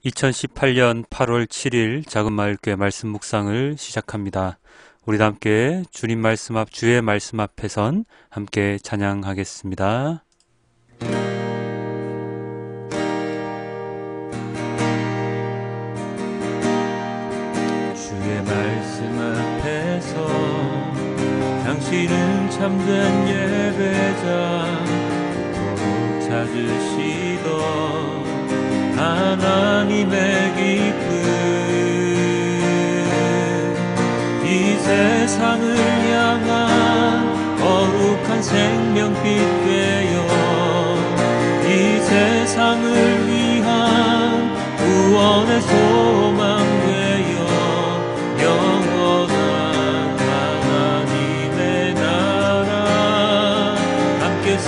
2018년 8월 7일 작은마을교회 말씀 묵상을 시작합니다. 우리 다 함께 주님 말씀 앞 주의 말씀 앞에선 함께 찬양하겠습니다. 주의 말씀 앞에서 당신은 참된 예배자 그토록 찾으시던 하나님의 기쁨 이 세상을 향한 거룩한 생명빛 되어 이 세상을 위한 구원의 소망 되어 영원한 하나님의 나라 함께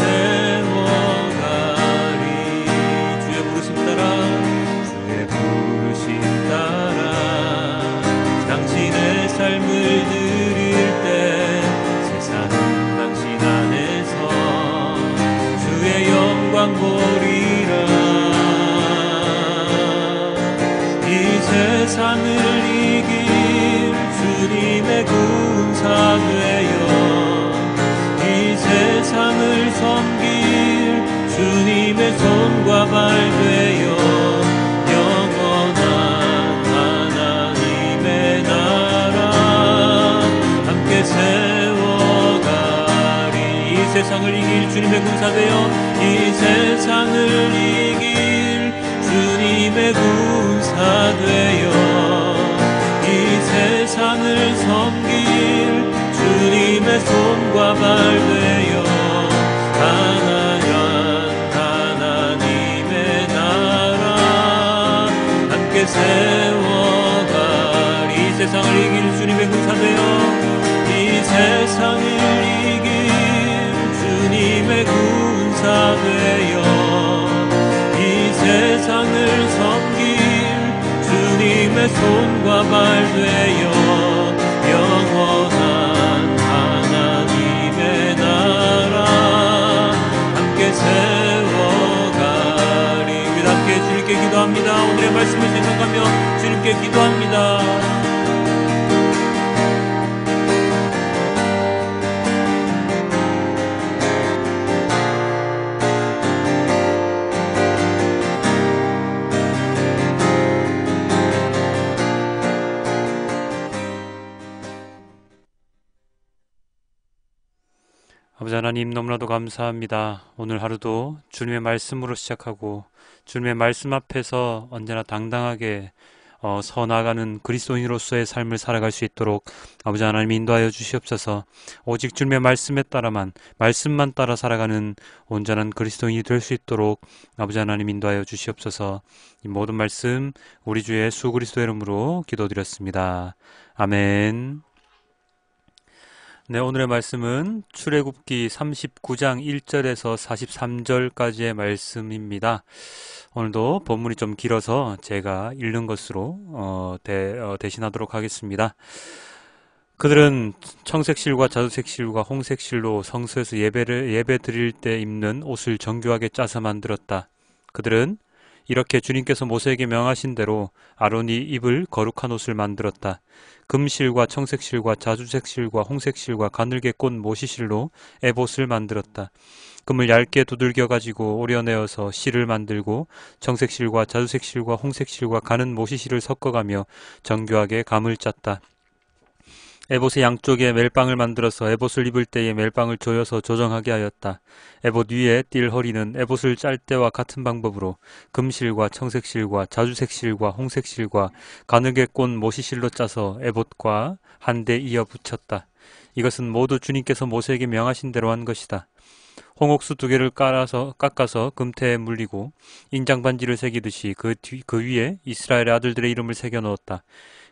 삶을 드릴 때 세상은 당신 안에서 주의 영광 보리라. 이 세상을 이길 주님의 군사 되어 이 세상을 섬길 주님의 손과 발 되어 세워가리. 이 세상을 이길 주님의 군사 되어 이 세상을 이길 주님의 군사 되어 이 세상을 섬길 주님의 손과 발 되어 하나님의 나라 함께 세워가리. 이 세상을 이길 주님의 군사 되어 세상을 이길 주님의 군사 되어 이 세상을 섬길 주님의 손과 발 되어 영원한 하나님의 나라 함께 세워가리. 우리 함께 주님께 기도합니다. 오늘의 말씀을 생각하며 주님께 기도합니다. 아버지 하나님, 너무나도 감사합니다. 오늘 하루도 주님의 말씀으로 시작하고 주님의 말씀 앞에서 언제나 당당하게 서 나가는 그리스도인으로서의 삶을 살아갈 수 있도록 아버지 하나님 인도하여 주시옵소서. 오직 주님의 말씀만 따라 살아가는 온전한 그리스도인이 될 수 있도록 아버지 하나님 인도하여 주시옵소서. 이 모든 말씀 우리 주 예수 그리스도의 이름으로 기도드렸습니다. 아멘. 네, 오늘의 말씀은 출애굽기 39장 1절에서 43절까지의 말씀입니다. 오늘도 본문이 좀 길어서 제가 읽는 것으로 대신하도록 하겠습니다. 그들은 청색실과 자두색실과 홍색실로 성소에서 예배 드릴 때 입는 옷을 정교하게 짜서 만들었다. 그들은 이렇게 주님께서 모세에게 명하신 대로 아론이 입을 거룩한 옷을 만들었다. 금실과 청색실과 자주색실과 홍색실과 가늘게 꼰 모시실로 에봇을 만들었다. 금을 얇게 두들겨 가지고 오려내어서 실을 만들고 청색실과 자주색실과 홍색실과 가는 모시실을 섞어가며 정교하게 감을 짰다. 에봇의 양쪽에 멜빵을 만들어서 에봇을 입을 때에 멜빵을 조여서 조정하게 하였다. 에봇 위에 띌 허리는 에봇을 짤 때와 같은 방법으로 금실과 청색실과 자주색실과 홍색실과 가늘게 꼰 모시실로 짜서 에봇과 한데 이어 붙였다. 이것은 모두 주님께서 모세에게 명하신 대로 한 것이다. 홍옥수 2개를 깎아서 금태에 물리고 인장반지를 새기듯이 그 위에 이스라엘의 아들들의 이름을 새겨 넣었다.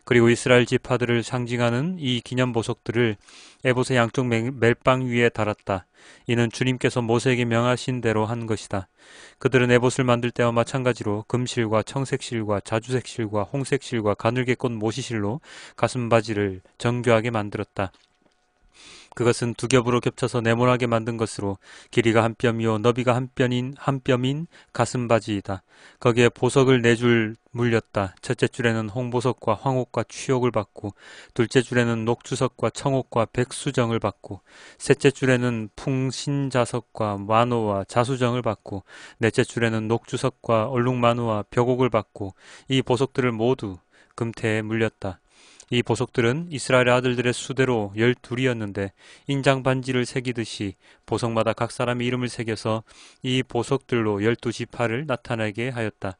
그리고 이스라엘 지파들을 상징하는 이 기념보석들을 에봇의 양쪽 멜빵 위에 달았다. 이는 주님께서 모세에게 명하신 대로 한 것이다. 그들은 에봇을 만들 때와 마찬가지로 금실과 청색실과 자주색실과 홍색실과 가늘게 꼰 모시실로 가슴바지를 정교하게 만들었다. 그것은 두 겹으로 겹쳐서 네모나게 만든 것으로 길이가 한 뼘이요 너비가 한 뼘인 가슴바지이다. 거기에 보석을 네 줄 물렸다. 첫째 줄에는 홍보석과 황옥과 취옥을 받고, 둘째 줄에는 녹주석과 청옥과 백수정을 받고, 셋째 줄에는 풍신자석과 만호와 자수정을 받고, 넷째 줄에는 녹주석과 얼룩만호와 벽옥을 받고, 이 보석들을 모두 금태에 물렸다. 이 보석들은 이스라엘 아들들의 수대로 12이었는데 인장 반지를 새기듯이 보석마다 각 사람의 이름을 새겨서 이 보석들로 12지파를 나타나게 하였다.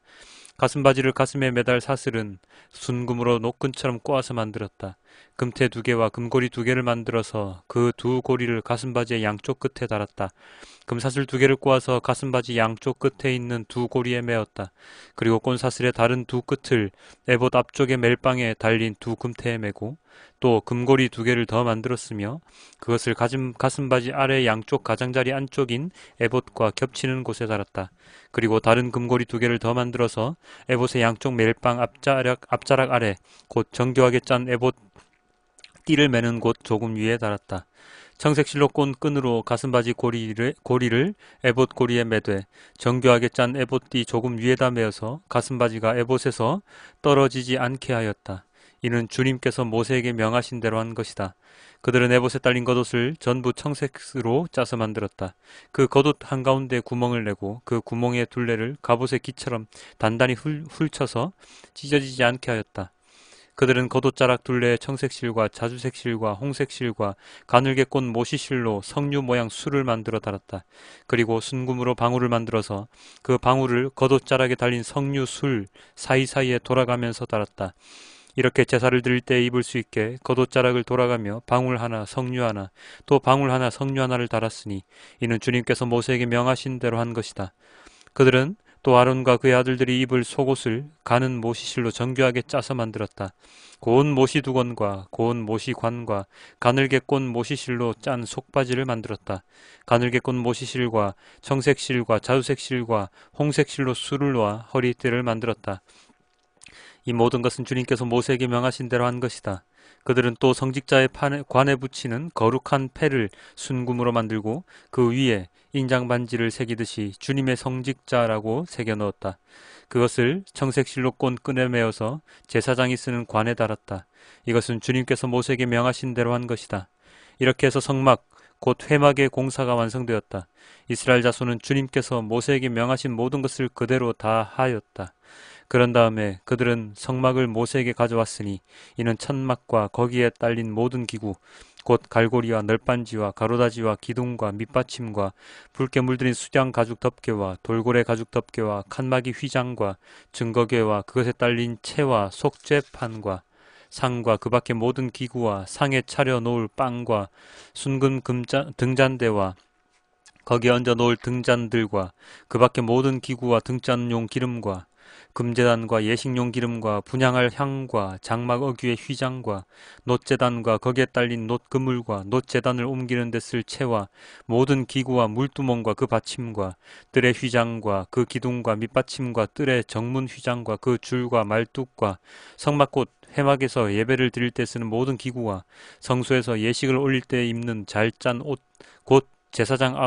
가슴바지를 가슴에 매달 사슬은 순금으로 노끈처럼 꼬아서 만들었다. 금태 2개와 금고리 2개를 만들어서 그 두 고리를 가슴바지의 양쪽 끝에 달았다. 금사슬 2개를 꼬아서 가슴바지 양쪽 끝에 있는 두 고리에 메었다. 그리고 꼰사슬의 다른 두 끝을 에봇 앞쪽의 멜빵에 달린 두 금태에 메고 또 금고리 2개를 더 만들었으며 그것을 가슴바지 아래 양쪽 가장자리 안쪽인 에봇과 겹치는 곳에 달았다. 그리고 다른 금고리 2개를 더 만들어서 에봇의 양쪽 멜빵 앞자락 아래 곧 정교하게 짠 에봇 띠를 매는 곳 조금 위에 달았다. 청색실로 꼰 끈으로 가슴바지 고리를 에봇 고리에 매되 정교하게 짠 에봇띠 조금 위에다 매어서 가슴바지가 에봇에서 떨어지지 않게 하였다. 이는 주님께서 모세에게 명하신 대로 한 것이다. 그들은 에봇에 딸린 겉옷을 전부 청색으로 짜서 만들었다. 그 겉옷 한가운데 구멍을 내고 그 구멍의 둘레를 갑옷의 기처럼 단단히 훑쳐서 찢어지지 않게 하였다. 그들은 겉옷자락 둘레에 청색실과 자주색실과 홍색실과 가늘게 꼰 모시실로 석류 모양 술을 만들어 달았다. 그리고 순금으로 방울을 만들어서 그 방울을 겉옷자락에 달린 석류 술 사이사이에 돌아가면서 달았다. 이렇게 제사를 드릴 때 입을 수 있게 겉옷자락을 돌아가며 방울 하나, 석류 하나, 또 방울 하나, 석류 하나를 달았으니 이는 주님께서 모세에게 명하신 대로 한 것이다. 그들은 또 아론과 그의 아들들이 입을 속옷을 가는 모시실로 정교하게 짜서 만들었다. 고운 모시두건과 고운 모시관과 가늘게 꼰 모시실로 짠 속바지를 만들었다. 가늘게 꼰 모시실과 청색실과 자주색실과 홍색실로 술을 놓아 허리띠를 만들었다. 이 모든 것은 주님께서 모세에게 명하신 대로 한 것이다. 그들은 또 성직자의 관에 붙이는 거룩한 패를 순금으로 만들고 그 위에 인장 반지를 새기듯이 주님의 성직자라고 새겨 넣었다. 그것을 청색실로 꼰 끈에 매어서 제사장이 쓰는 관에 달았다. 이것은 주님께서 모세에게 명하신 대로 한 것이다. 이렇게 해서 성막 곧 회막의 공사가 완성되었다. 이스라엘 자손은 주님께서 모세에게 명하신 모든 것을 그대로 다 하였다. 그런 다음에 그들은 성막을 모세에게 가져왔으니 이는 천막과 거기에 딸린 모든 기구 곧 갈고리와 널빤지와 가로다지와 기둥과 밑받침과 붉게 물들인 수장 가죽 덮개와 돌고래 가죽 덮개와 칸막이 휘장과 증거궤와 그것에 딸린 채와 속죄판과 상과 그 밖의 모든 기구와 상에 차려 놓을 빵과 순금 등잔대와 거기에 얹어 놓을 등잔들과 그 밖의 모든 기구와 등잔용 기름과 금제단과 예식용 기름과 분향할 향과 장막 어귀의 휘장과 놋제단과 거기에 딸린 놋그물과 놋제단을 옮기는 데 쓸 채와 모든 기구와 물두멍과 그 받침과 뜰의 휘장과 그 기둥과 밑받침과 뜰의 정문 휘장과 그 줄과 말뚝과 성막곧 회막에서 예배를 드릴 때 쓰는 모든 기구와 성소에서 예식을 올릴 때 입는 잘 짠 옷 곧 제사장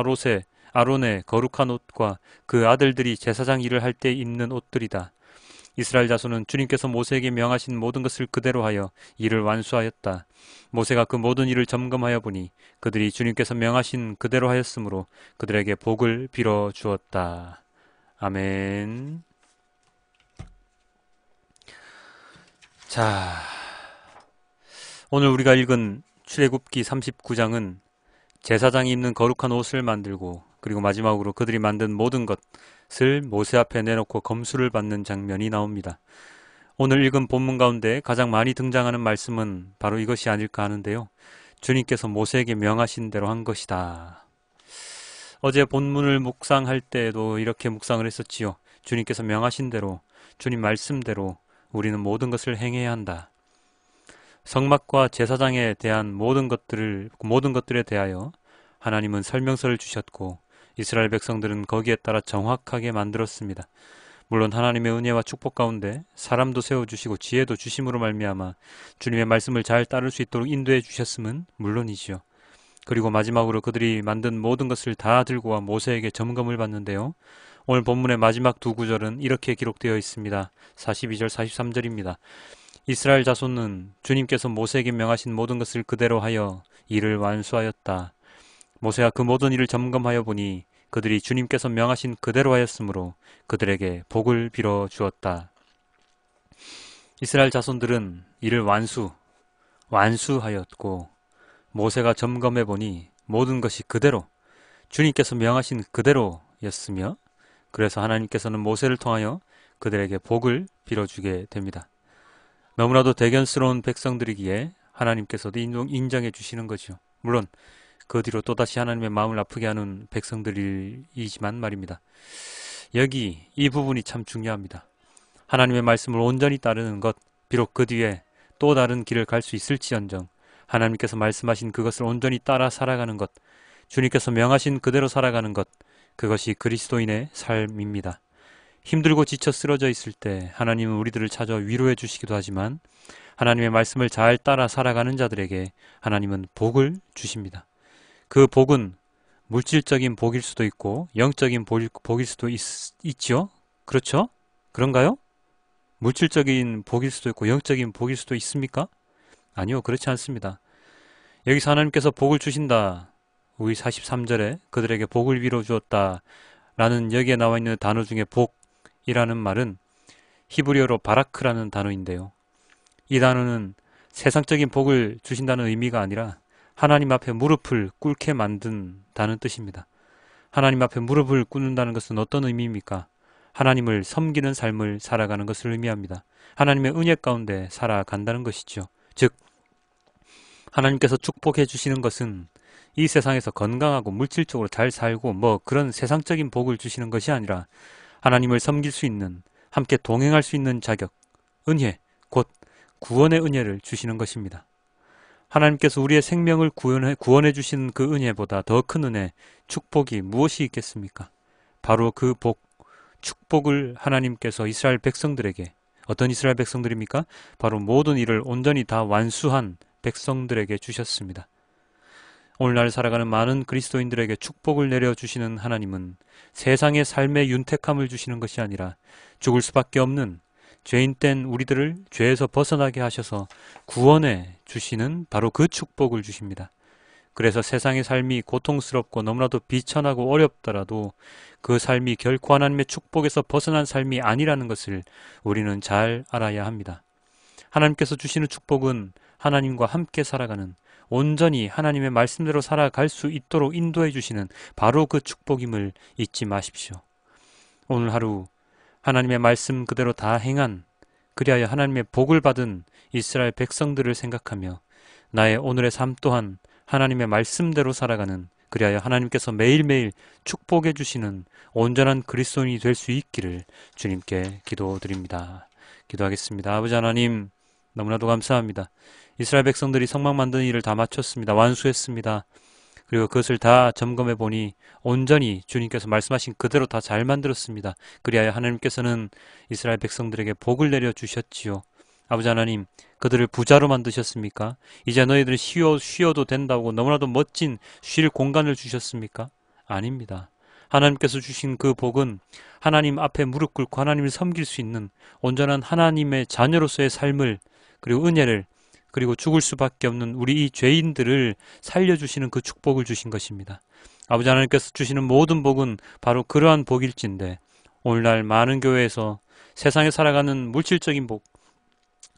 아론의 거룩한 옷과 그 아들들이 제사장 일을 할 때 입는 옷들이다. 이스라엘 자손은 주님께서 모세에게 명하신 모든 것을 그대로 하여 일을 완수하였다. 모세가 그 모든 일을 점검하여 보니 그들이 주님께서 명하신 그대로 하였으므로 그들에게 복을 빌어 주었다. 아멘. 자, 오늘 우리가 읽은 출애굽기 39장은 제사장이 입는 거룩한 옷을 만들고 그리고 마지막으로 그들이 만든 모든 것을 모세 앞에 내놓고 검수를 받는 장면이 나옵니다. 오늘 읽은 본문 가운데 가장 많이 등장하는 말씀은 바로 이것이 아닐까 하는데요. 주님께서 모세에게 명하신 대로 한 것이다. 어제 본문을 묵상할 때에도 이렇게 묵상을 했었지요. 주님께서 명하신 대로, 주님 말씀대로 우리는 모든 것을 행해야 한다. 성막과 제사장에 대한 모든 것들에 대하여 하나님은 설명서를 주셨고 이스라엘 백성들은 거기에 따라 정확하게 만들었습니다. 물론 하나님의 은혜와 축복 가운데 사람도 세워주시고 지혜도 주심으로 말미암아 주님의 말씀을 잘 따를 수 있도록 인도해 주셨음은 물론이지요. 그리고 마지막으로 그들이 만든 모든 것을 다 들고 와 모세에게 점검을 받는데요. 오늘 본문의 마지막 두 구절은 이렇게 기록되어 있습니다. 42절 43절입니다. 이스라엘 자손은 주님께서 모세에게 명하신 모든 것을 그대로 하여 일을 완수하였다. 모세가 그 모든 일을 점검하여 보니 그들이 주님께서 명하신 그대로 하였으므로 그들에게 복을 빌어 주었다. 이스라엘 자손들은 이를 완수하였고 모세가 점검해 보니 모든 것이 그대로 주님께서 명하신 그대로였으며 그래서 하나님께서는 모세를 통하여 그들에게 복을 빌어주게 됩니다. 너무나도 대견스러운 백성들이기에 하나님께서도 인정해 주시는 거죠. 물론 그 뒤로 또다시 하나님의 마음을 아프게 하는 백성들이지만 말입니다. 여기 이 부분이 참 중요합니다. 하나님의 말씀을 온전히 따르는 것, 비록 그 뒤에 또 다른 길을 갈 수 있을지언정 하나님께서 말씀하신 그것을 온전히 따라 살아가는 것, 주님께서 명하신 그대로 살아가는 것, 그것이 그리스도인의 삶입니다. 힘들고 지쳐 쓰러져 있을 때 하나님은 우리들을 찾아 위로해 주시기도 하지만 하나님의 말씀을 잘 따라 살아가는 자들에게 하나님은 복을 주십니다. 그 복은 물질적인 복일 수도 있고 영적인 복일 수도 있죠? 그렇죠? 그런가요? 물질적인 복일 수도 있고 영적인 복일 수도 있습니까? 아니요, 그렇지 않습니다. 여기서 하나님께서 복을 주신다. 우리 43절에 그들에게 복을 빌어 주었다 라는 여기에 나와 있는 단어 중에 복이라는 말은 히브리어로 바라크라는 단어인데요. 이 단어는 세상적인 복을 주신다는 의미가 아니라 하나님 앞에 무릎을 꿇게 만든다는 뜻입니다. 하나님 앞에 무릎을 꿇는다는 것은 어떤 의미입니까? 하나님을 섬기는 삶을 살아가는 것을 의미합니다. 하나님의 은혜 가운데 살아간다는 것이죠. 즉 하나님께서 축복해 주시는 것은 이 세상에서 건강하고 물질적으로 잘 살고 그런 세상적인 복을 주시는 것이 아니라 하나님을 섬길 수 있는, 함께 동행할 수 있는 자격, 은혜, 곧 구원의 은혜를 주시는 것입니다. 하나님께서 우리의 생명을 구원해 주신 그 은혜보다 더 큰 은혜, 축복이 무엇이 있겠습니까? 바로 그 복, 축복을 하나님께서 이스라엘 백성들에게, 어떤 이스라엘 백성들입니까? 바로 모든 일을 온전히 다 완수한 백성들에게 주셨습니다. 오늘날 살아가는 많은 그리스도인들에게 축복을 내려주시는 하나님은 세상의 삶의 윤택함을 주시는 것이 아니라 죽을 수밖에 없는 죄인된 우리들을 죄에서 벗어나게 하셔서 구원해 주시는 바로 그 축복을 주십니다. 그래서 세상의 삶이 고통스럽고 너무나도 비천하고 어렵더라도 그 삶이 결코 하나님의 축복에서 벗어난 삶이 아니라는 것을 우리는 잘 알아야 합니다. 하나님께서 주시는 축복은 하나님과 함께 살아가는, 온전히 하나님의 말씀대로 살아갈 수 있도록 인도해 주시는 바로 그 축복임을 잊지 마십시오. 오늘 하루 하나님의 말씀 그대로 다 행한, 그리하여 하나님의 복을 받은 이스라엘 백성들을 생각하며 나의 오늘의 삶 또한 하나님의 말씀대로 살아가는, 그리하여 하나님께서 매일매일 축복해 주시는 온전한 그리스도인이 될 수 있기를 주님께 기도드립니다. 기도하겠습니다. 아버지 하나님, 너무나도 감사합니다. 이스라엘 백성들이 성막 만드는 일을 다 마쳤습니다. 완수했습니다. 그리고 그것을 다 점검해 보니 온전히 주님께서 말씀하신 그대로 다 잘 만들었습니다. 그리하여 하나님께서는 이스라엘 백성들에게 복을 내려 주셨지요. 아버지 하나님, 그들을 부자로 만드셨습니까? 이제 너희들은 쉬어도 된다고 너무나도 멋진 쉴 공간을 주셨습니까? 아닙니다. 하나님께서 주신 그 복은 하나님 앞에 무릎 꿇고 하나님을 섬길 수 있는 온전한 하나님의 자녀로서의 삶을, 그리고 은혜를, 그리고 죽을 수밖에 없는 우리 이 죄인들을 살려주시는 그 축복을 주신 것입니다. 아버지 하나님께서 주시는 모든 복은 바로 그러한 복일진데 오늘날 많은 교회에서 세상에 살아가는 물질적인 복,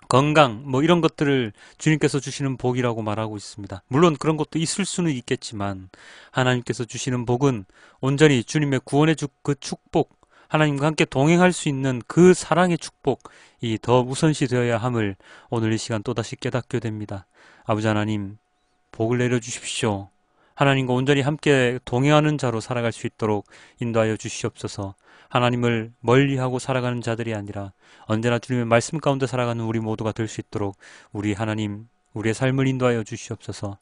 건강 이런 것들을 주님께서 주시는 복이라고 말하고 있습니다. 물론 그런 것도 있을 수는 있겠지만 하나님께서 주시는 복은 온전히 주님의 구원의 그 축복, 하나님과 함께 동행할 수 있는 그 사랑의 축복이 더 우선시 되어야 함을 오늘 이 시간 또다시 깨닫게 됩니다. 아버지 하나님, 복을 내려주십시오. 하나님과 온전히 함께 동행하는 자로 살아갈 수 있도록 인도하여 주시옵소서. 하나님을 멀리하고 살아가는 자들이 아니라 언제나 주님의 말씀 가운데 살아가는 우리 모두가 될 수 있도록 우리 하나님, 우리의 삶을 인도하여 주시옵소서.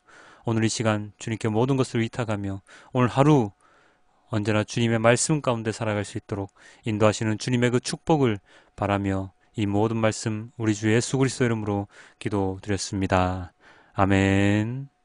오늘 이 시간 주님께 모든 것을 위탁하며 오늘 하루 언제나 주님의 말씀 가운데 살아갈 수 있도록 인도하시는 주님의 그 축복을 바라며 이 모든 말씀 우리 주 예수 그리스도 이름으로 기도드렸습니다. 아멘.